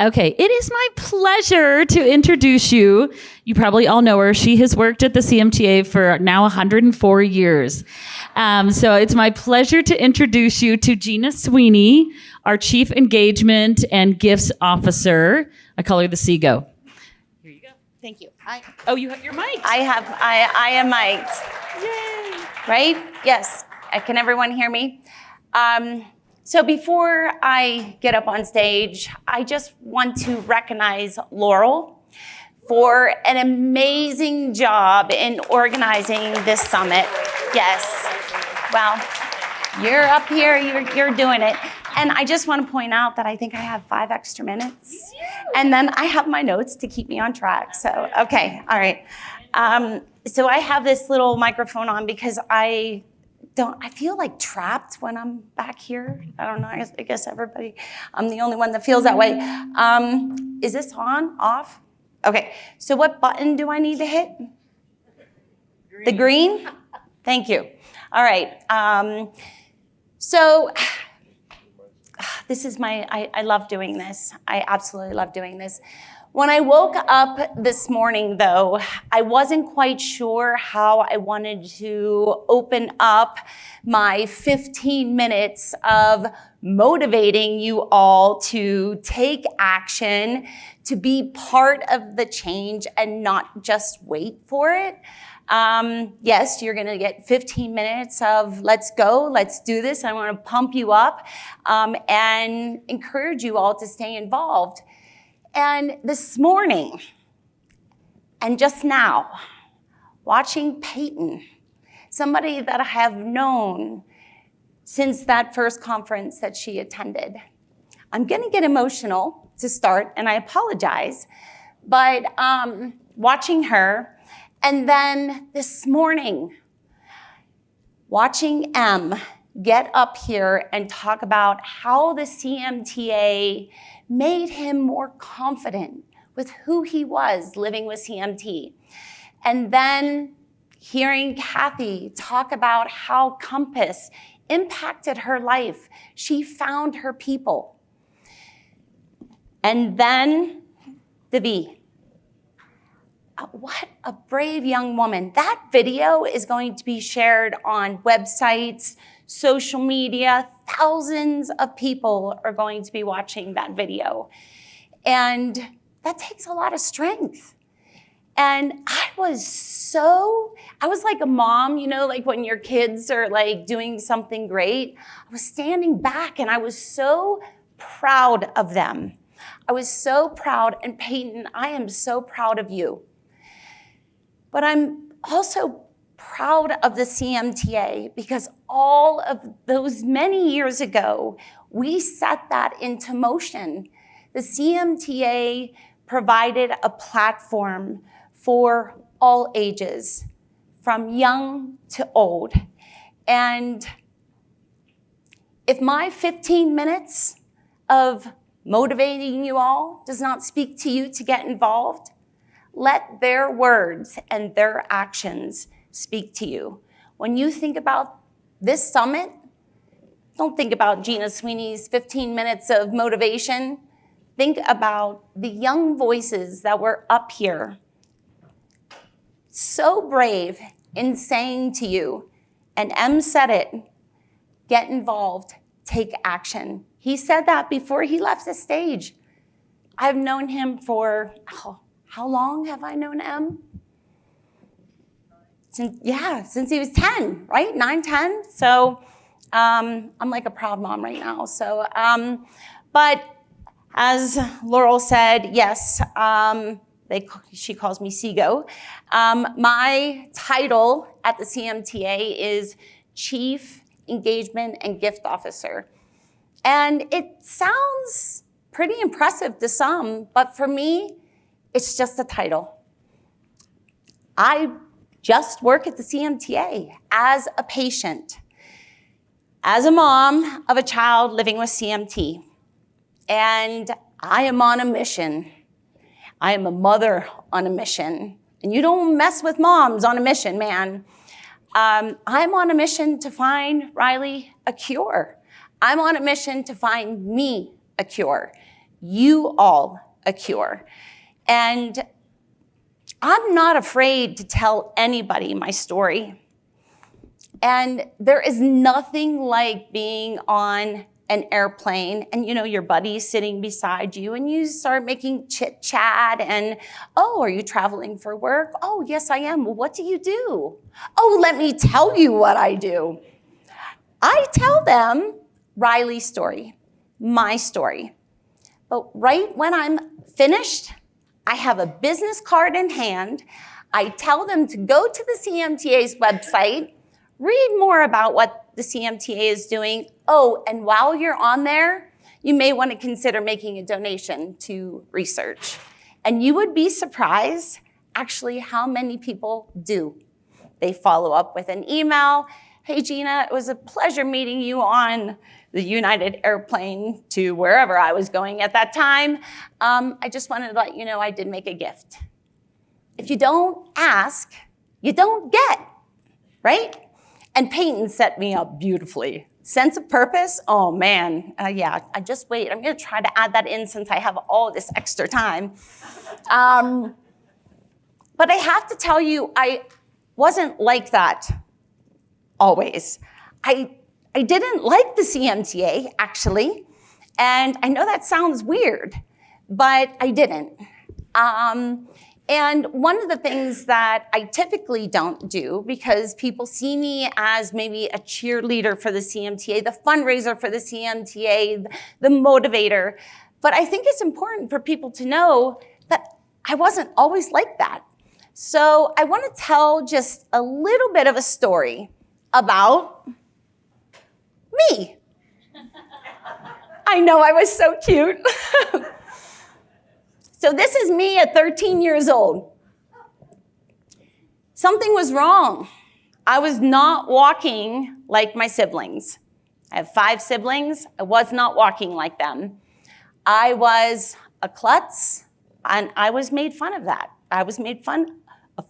Okay, it is my pleasure to introduce you. You probably all know her. She has worked at the CMTA for now 104 years. So it's my pleasure to introduce you to Jeana Sweeney, our Chief Engagement and Gifts Officer. I call her the Seago. Here you go. Thank you. Oh, you have your mic. I am mic'd. Yay. Right? Yes. Can everyone hear me? So before I get up on stage, I just want to recognize Laurel for an amazing job in organizing this summit. Yes. Well, you're up here, you're doing it. And I just want to point out that I think I have 5 extra minutes. And then I have my notes to keep me on track. So, okay, all right. So I have this little microphone on because I feel like trapped when I'm back here. I don't know, I guess everybody, I'm the only one that feels that way. Is this on, off? Okay, so what button do I need to hit? Green. The green? Thank you. All right, so this is I love doing this. I absolutely love doing this. When I woke up this morning, though, I wasn't quite sure how I wanted to open up my 15 minutes of motivating you all to take action, to be part of the change and not just wait for it. Yes, you're gonna get 15 minutes of let's go, let's do this. I wanna pump you up and encourage you all to stay involved. And this morning, and just now, watching Peyton, somebody that I have known since that first conference that she attended. I'm gonna get emotional to start, and I apologize, but watching her, and then this morning, watching Em get up here and talk about how the CMTA made him more confident with who he was living with CMT. And then hearing Kathy talk about how Compass impacted her life. She found her people. And then the V. What a brave young woman. That video is going to be shared on websites, social media. Thousands of people are going to be watching that video. And that takes a lot of strength. And I was like a mom, you know, like when your kids are like doing something great. I was standing back and I was so proud of them. I was so proud. And Peyton, I am so proud of you. But I'm also proud of the CMTA because all of those many years ago, we set that into motion. The CMTA provided a platform for all ages, from young to old. And if my 15 minutes of motivating you all does not speak to you to get involved, let their words and their actions speak to you. When you think about this summit, don't think about Jeana Sweeney's 15 minutes of motivation. Think about the young voices that were up here, so brave in saying to you, and Em said it, get involved, take action. He said that before he left the stage. I've known him for, how long have I known Em? Since he was 10, right? 9, 10. So I'm like a proud mom right now. So, but as Laurel said, yes, she calls me Seago. My title at the CMTA is Chief Engagement and Gift Officer. And it sounds pretty impressive to some, but for me, it's just a title. I just work at the CMTA as a patient, as a mom of a child living with CMT. And I am on a mission. I am a mother on a mission. And you don't mess with moms on a mission, man. I'm on a mission to find Riley a cure. I'm on a mission to find me a cure. you all a cure. And I'm not afraid to tell anybody my story. And there is nothing like being on an airplane and your buddy's sitting beside you and you start making chit chat and, oh, are you traveling for work? Oh, yes, I am. Well, what do you do? Oh, let me tell you what I do. I tell them Riley's story, my story. But right when I'm finished, I have a business card in hand. I tell them to go to the CMTA's website, read more about what the CMTA is doing. Oh, and while you're on there, you may want to consider making a donation to research. And you would be surprised, actually, how many people do. They follow up with an email. Hey, Jeana, it was a pleasure meeting you on the United airplane to wherever I was going at that time. I just wanted to let you know I did make a gift. If you don't ask, you don't get, right? And Peyton set me up beautifully. Sense of purpose, oh man, yeah, I just wait. I'm gonna try to add that in since I have all this extra time. But I have to tell you, I wasn't like that always. I didn't like the CMTA, actually. And I know that sounds weird, but I didn't. And one of the things that I typically don't do, because people see me as maybe a cheerleader for the CMTA, the fundraiser for the CMTA, the motivator, but I think it's important for people to know that I wasn't always like that. So I want to tell just a little bit of a story about me. I know, I was so cute. So this is me at 13 years old. Something was wrong. I was not walking like my siblings. I have 5 siblings. I was not walking like them. I was a klutz, and I was made fun of that. I was made fun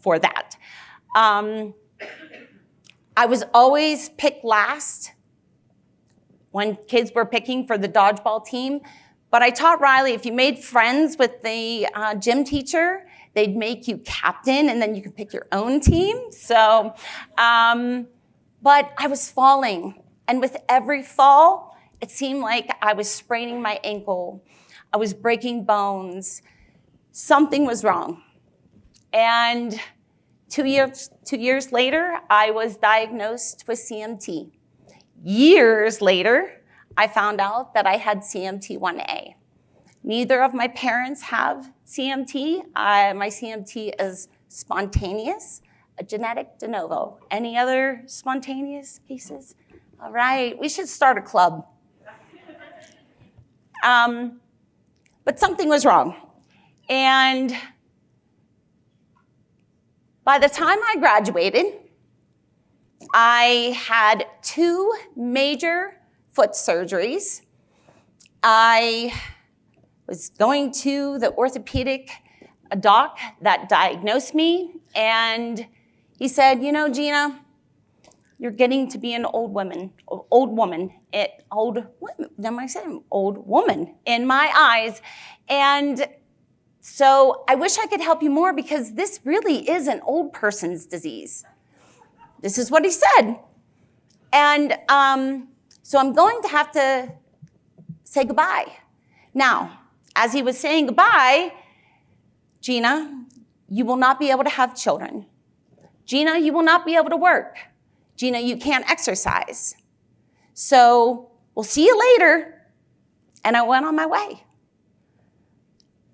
for that. I was always picked last when kids were picking for the dodgeball team. But I taught Riley, if you made friends with the gym teacher, they'd make you captain, and then you could pick your own team. So, but I was falling. And with every fall, it seemed like I was spraining my ankle. I was breaking bones. Something was wrong. And 2 years later, I was diagnosed with CMT. Years later, I found out that I had CMT1A. Neither of my parents have CMT. My CMT is spontaneous, a genetic de novo. Any other spontaneous cases? All right, we should start a club. But something was wrong. And by the time I graduated, I had 2 major foot surgeries. I was going to the orthopedic doc that diagnosed me, and he said, you know, Jeana, you're getting to be an old woman in my eyes. And so I wish I could help you more because this really is an old person's disease. This is what he said. And so I'm going to have to say goodbye. Now, as he was saying goodbye, Jeana, you will not be able to have children. Jeana, you will not be able to work. Jeana, you can't exercise. So we'll see you later. And I went on my way.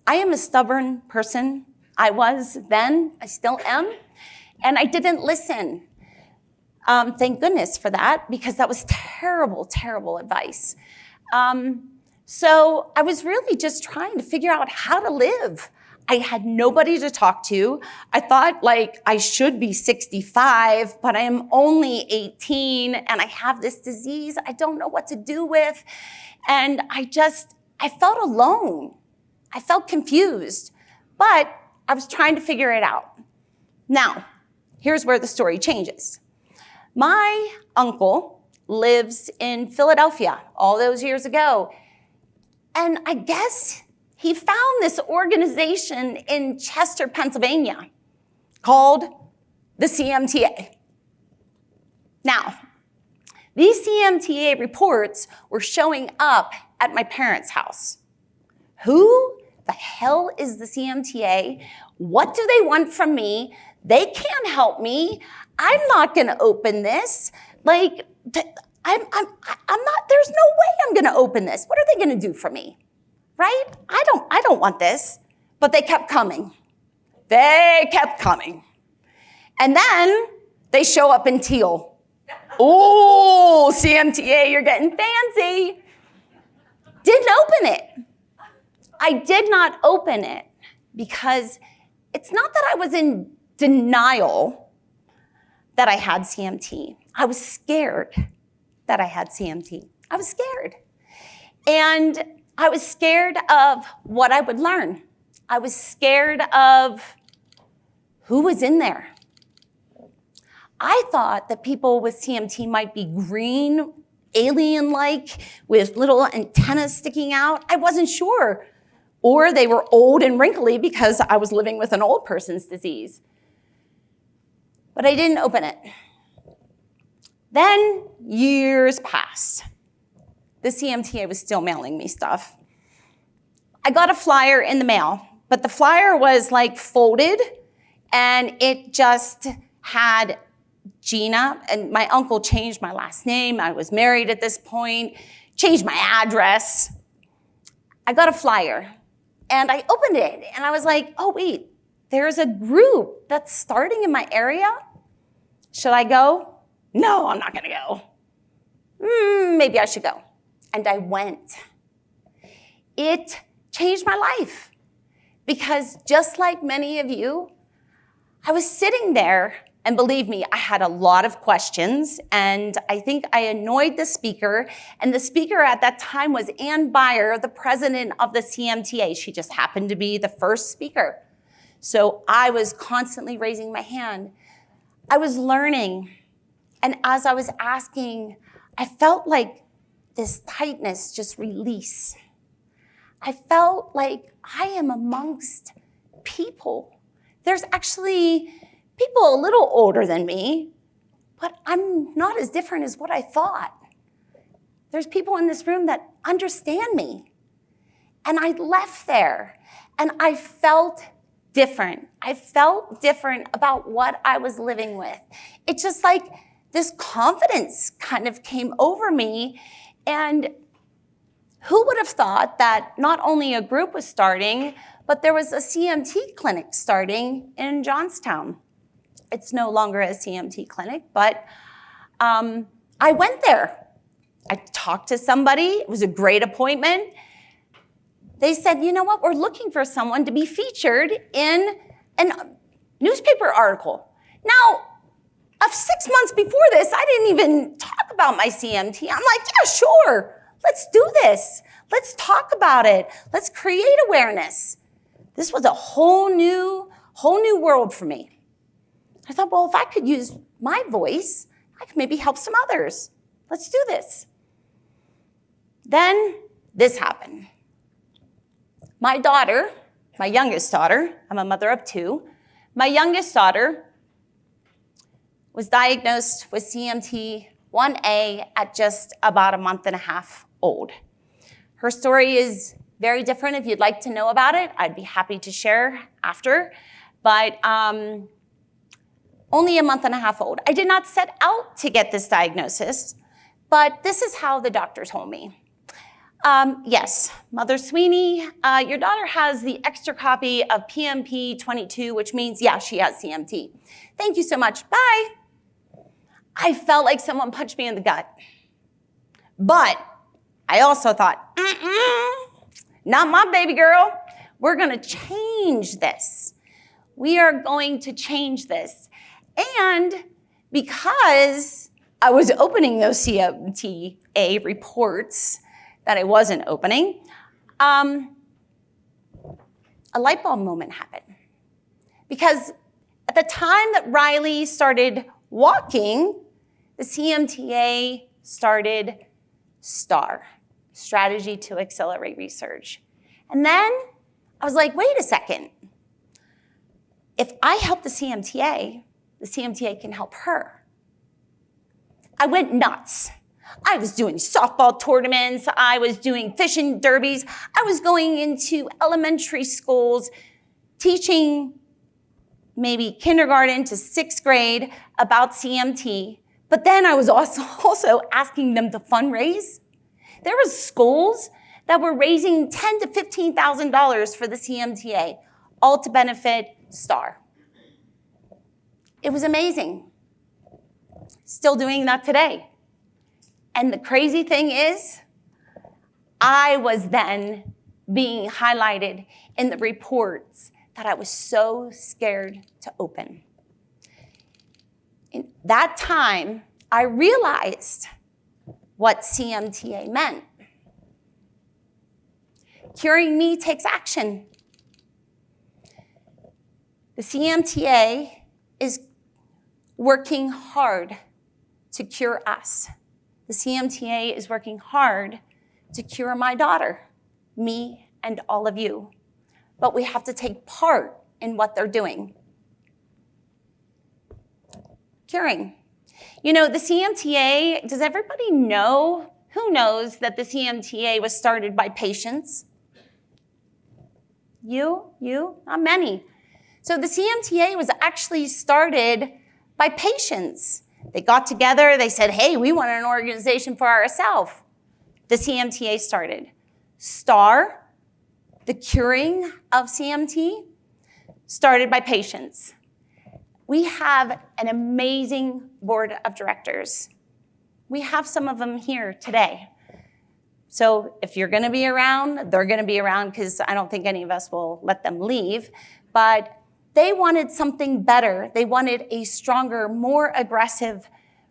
I am a stubborn person. I was then, I still am. And I didn't listen. Thank goodness for that, because that was terrible, terrible advice. So I was really just trying to figure out how to live. I had nobody to talk to. I thought like I should be 65, but I am only 18 and I have this disease I don't know what to do with. And I felt alone. I felt confused, but I was trying to figure it out. Now, here's where the story changes. My uncle lives in Philadelphia all those years ago. And I guess he found this organization in Chester, Pennsylvania called the CMTA. Now, these CMTA reports were showing up at my parents' house. Who the hell is the CMTA? What do they want from me? They can't help me. I'm not going to open this. Like, I'm not, there's no way I'm going to open this. What are they going to do for me? Right? I don't want this. But they kept coming. They kept coming. And then they show up in teal. Oh, CMTA, you're getting fancy. Didn't open it. I did not open it because it's not that I was in denial that I had CMT. I was scared that I had CMT. I was scared. And I was scared of what I would learn. I was scared of who was in there. I thought that people with CMT might be green, alien-like, with little antennas sticking out. I wasn't sure. Or they were old and wrinkly because I was living with an old person's disease. But I didn't open it. Then years passed. The CMTA was still mailing me stuff. I got a flyer in the mail, but the flyer was like folded and it just had Jeana, and my uncle changed my last name. I was married at this point, changed my address. I got a flyer and I opened it and I was like, oh wait, there's a group that's starting in my area. Should I go? No, I'm not gonna go. Maybe I should go. And I went. It changed my life because just like many of you, I was sitting there. And believe me, I had a lot of questions, and I think I annoyed the speaker. And the speaker at that time was Ann Beyer, the president of the CMTA. She just happened to be the first speaker. So I was constantly raising my hand. I was learning. And as I was asking, I felt like this tightness just release. I felt like I am amongst people. There's actually people a little older than me, but I'm not as different as what I thought. There's people in this room that understand me. And I left there and I felt different. I felt different about what I was living with. It's just like this confidence kind of came over me. And who would have thought that not only a group was starting, but there was a CMT clinic starting in Johnstown. It's no longer a CMT clinic, but I went there. I talked to somebody. It was a great appointment. They said, you know what? We're looking for someone to be featured in a newspaper article. Now, 6 months before this, I didn't even talk about my CMT. I'm like, yeah, sure. Let's do this. Let's talk about it. Let's create awareness. This was a whole new world for me. I thought, well, if I could use my voice, I could maybe help some others. Let's do this. Then this happened. My daughter, my youngest daughter, I'm a mother of two, my youngest daughter was diagnosed with CMT 1A at just about a month and a half old. Her story is very different. If you'd like to know about it, I'd be happy to share after. But only a month and a half old. I did not set out to get this diagnosis, but this is how the doctor told me. Yes, Mother Sweeney, your daughter has the extra copy of PMP22, which means, yeah, she has CMT. Thank you so much, bye. I felt like someone punched me in the gut. But I also thought, not my baby girl. We're gonna change this. We are going to change this. And because I was opening those CMTA reports that I wasn't opening, a light bulb moment happened. Because at the time that Riley started walking, the CMTA started STAR, Strategy to Accelerate Research. And then I was like, wait a second. If I help the CMTA can help her. I went nuts. I was doing softball tournaments. I was doing fishing derbies. I was going into elementary schools, teaching maybe kindergarten to 6th grade about CMT. But then I was also asking them to fundraise. There were schools that were raising $10,000 to $15,000 for the CMTA, all to benefit STAR. It was amazing. Still doing that today. And the crazy thing is, I was then being highlighted in the reports that I was so scared to open. In that time, I realized what CMTA meant. Curing Me takes action. The CMTA is working hard to cure us. The CMTA is working hard to cure my daughter, me, and all of you. But we have to take part in what they're doing. Curing. You know, the CMTA, does everybody know? Who knows that the CMTA was started by patients? You, not many. So the CMTA was actually started by patients. They got together, they said, hey, we want an organization for ourselves. The CMTA started. STAR, the curing of CMT, started by patients. We have an amazing board of directors. We have some of them here today. So if you're gonna be around, they're gonna be around because I don't think any of us will let them leave. But they wanted something better. They wanted a stronger, more aggressive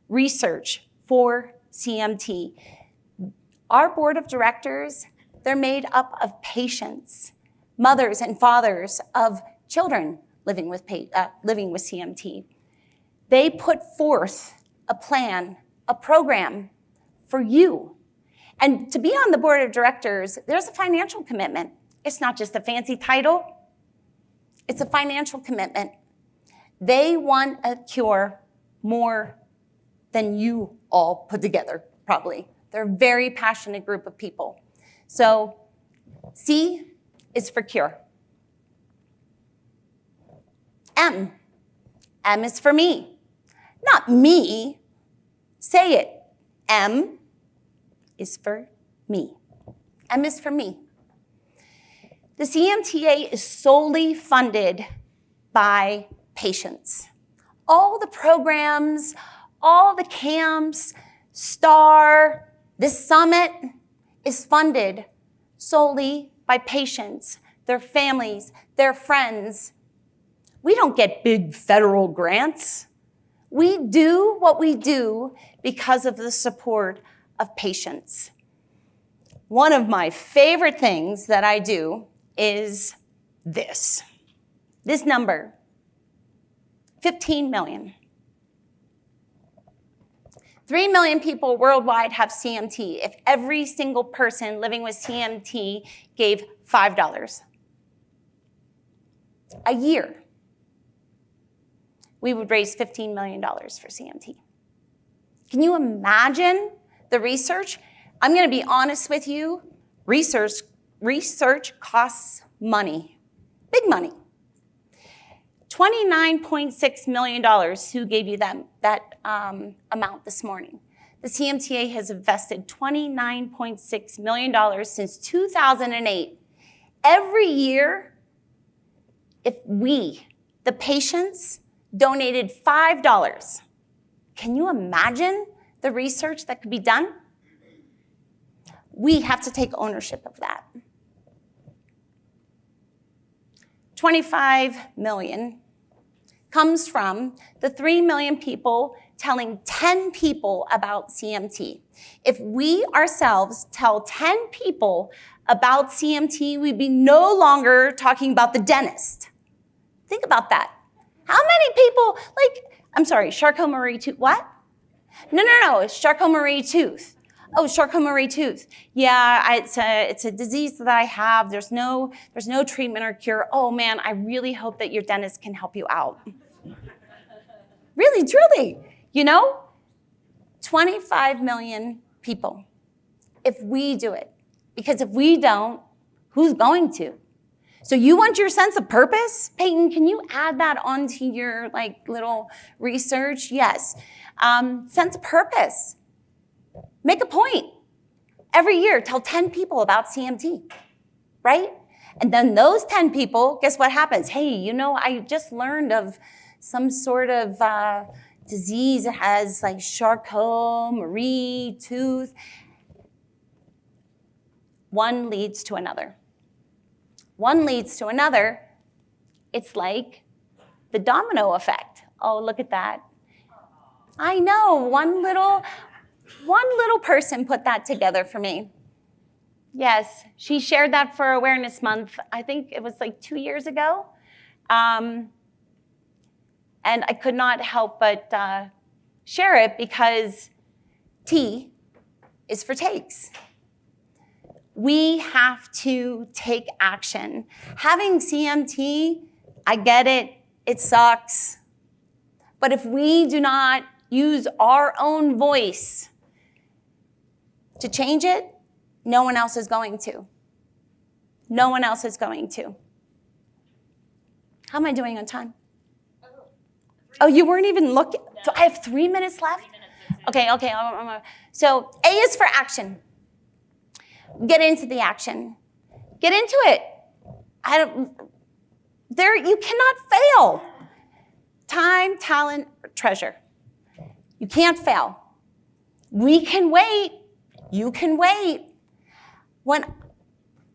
research for CMT. Our board of directors, they're made up of patients, mothers and fathers of children living with CMT. They put forth a plan, a program for you. And to be on the board of directors, there's a financial commitment. It's not just a fancy title. It's a financial commitment. They want a cure more than you all put together, probably. They're a very passionate group of people. So C is for cure. M is for me. Not me. Say it. M is for me. M is for me. The CMTA is solely funded by patients. All the programs, all the camps, STAR, this summit is funded solely by patients, their families, their friends. We don't get big federal grants. We do what we do because of the support of patients. One of my favorite things that I do is this number, 15 million. 3 million people worldwide have CMT. If every single person living with CMT gave $5 a year, we would raise $15 million for CMT. Can you imagine the research? I'm going to be honest with you. Research costs money, big money. $29.6 million. Who gave you that amount this morning? The CMTA has invested $29.6 million since 2008. Every year, if we, the patients, donated $5, can you imagine the research that could be done? We have to take ownership of that. 25 million comes from the 3 million people telling 10 people about CMT. If we ourselves tell 10 people about CMT, we'd be no longer talking about the dentist. Think about that. How many people, I'm sorry, Charcot-Marie-Tooth, what? No, it's Charcot-Marie-Tooth. Oh, Charcot-Marie-Tooth. Yeah, it's a disease that I have. There's no treatment or cure. Oh man, I really hope that your dentist can help you out. Really, truly, 25 million people. If we do it, because if we don't, who's going to? So you want your sense of purpose? Peyton, can you add that onto your little research? Yes. Sense of purpose. Make a point. Every year, tell 10 people about CMT, right? And then those 10 people, guess what happens? Hey, I just learned of some sort of disease that has Charcot-Marie-Tooth. One leads to another. One leads to another. It's like the domino effect. Oh, look at that. I know, one little person put that together for me. Yes, she shared that for Awareness Month. I think it was 2 years ago. And I could not help but share it because T is for takes. We have to take action. Having CMT, I get it, it sucks. But if we do not use our own voice to change it, no one else is going to. No one else is going to. How am I doing on time? Oh, you weren't even looking? So I have 3 minutes left? Okay. So A is for action. Get into the action. Get into it. You cannot fail. Time, talent, treasure. You can't fail. We can wait. You can wait. When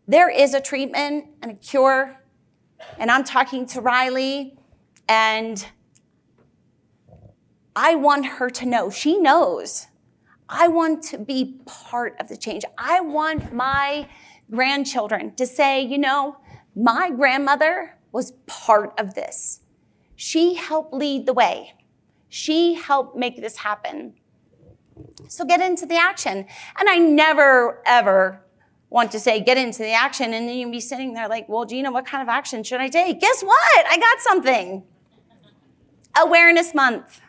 there is a treatment and a cure, and I'm talking to Riley, and I want her to know, she knows, I want to be part of the change. I want my grandchildren to say, my grandmother was part of this. She helped lead the way. She helped make this happen. So get into the action. And I never, ever want to say, get into the action, and then you'll be sitting there well, Jeana, what kind of action should I take? Guess what? I got something. Awareness Month.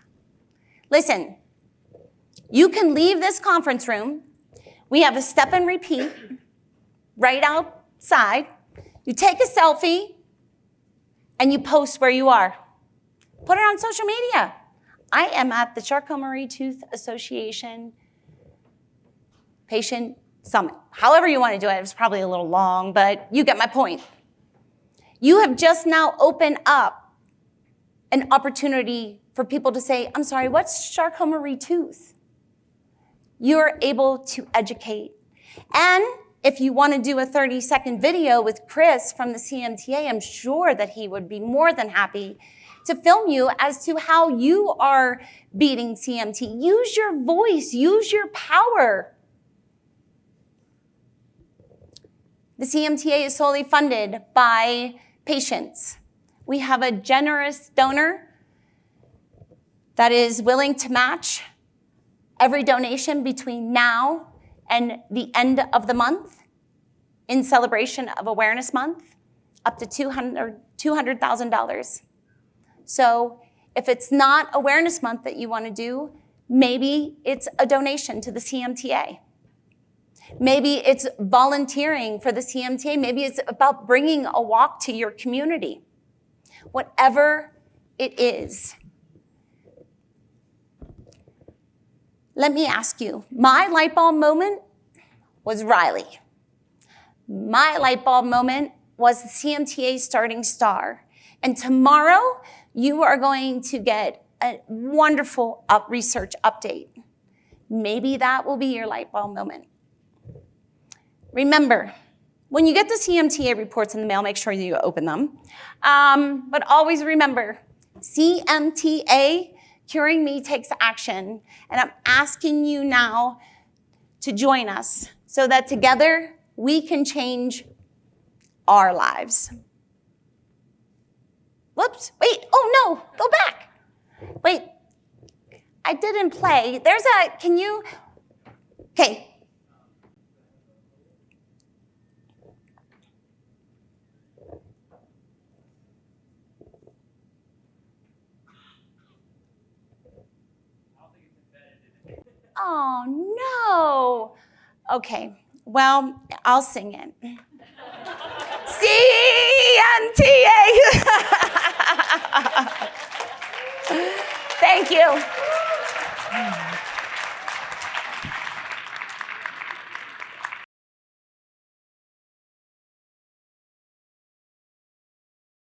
Listen, you can leave this conference room. We have a step and repeat right outside. You take a selfie, and you post where you are. Put it on social media. I am at the Charcot-Marie-Tooth Association Patient Summit. However you want to do it. It was probably a little long, but you get my point. You have just now opened up an opportunity for people to say, I'm sorry, what's Charcot-Marie-Tooth? You're able to educate. And if you want to do a 30-second video with Chris from the CMTA, I'm sure that he would be more than happy to film you as to how you are beating CMT. Use your voice, use your power. The CMTA is solely funded by patients. We have a generous donor that is willing to match every donation between now and the end of the month in celebration of Awareness Month, up to $200,000. So if it's not Awareness Month that you want to do, maybe it's a donation to the CMTA. Maybe it's volunteering for the CMTA. Maybe it's about bringing a walk to your community. Whatever it is. Let me ask you, my light bulb moment was Riley. My light bulb moment was the CMTA starting star. And tomorrow, you are going to get a wonderful research update. Maybe that will be your light bulb moment. Remember, when you get the CMTA reports in the mail, make sure you open them. But always remember, CMTA, Curing Me Takes Action. And I'm asking you now to join us so that together we can change our lives. Whoops, wait, oh no, go back. Wait, I didn't play. Okay, Oh, no. Okay, well, I'll sing it. CMTA. Thank you.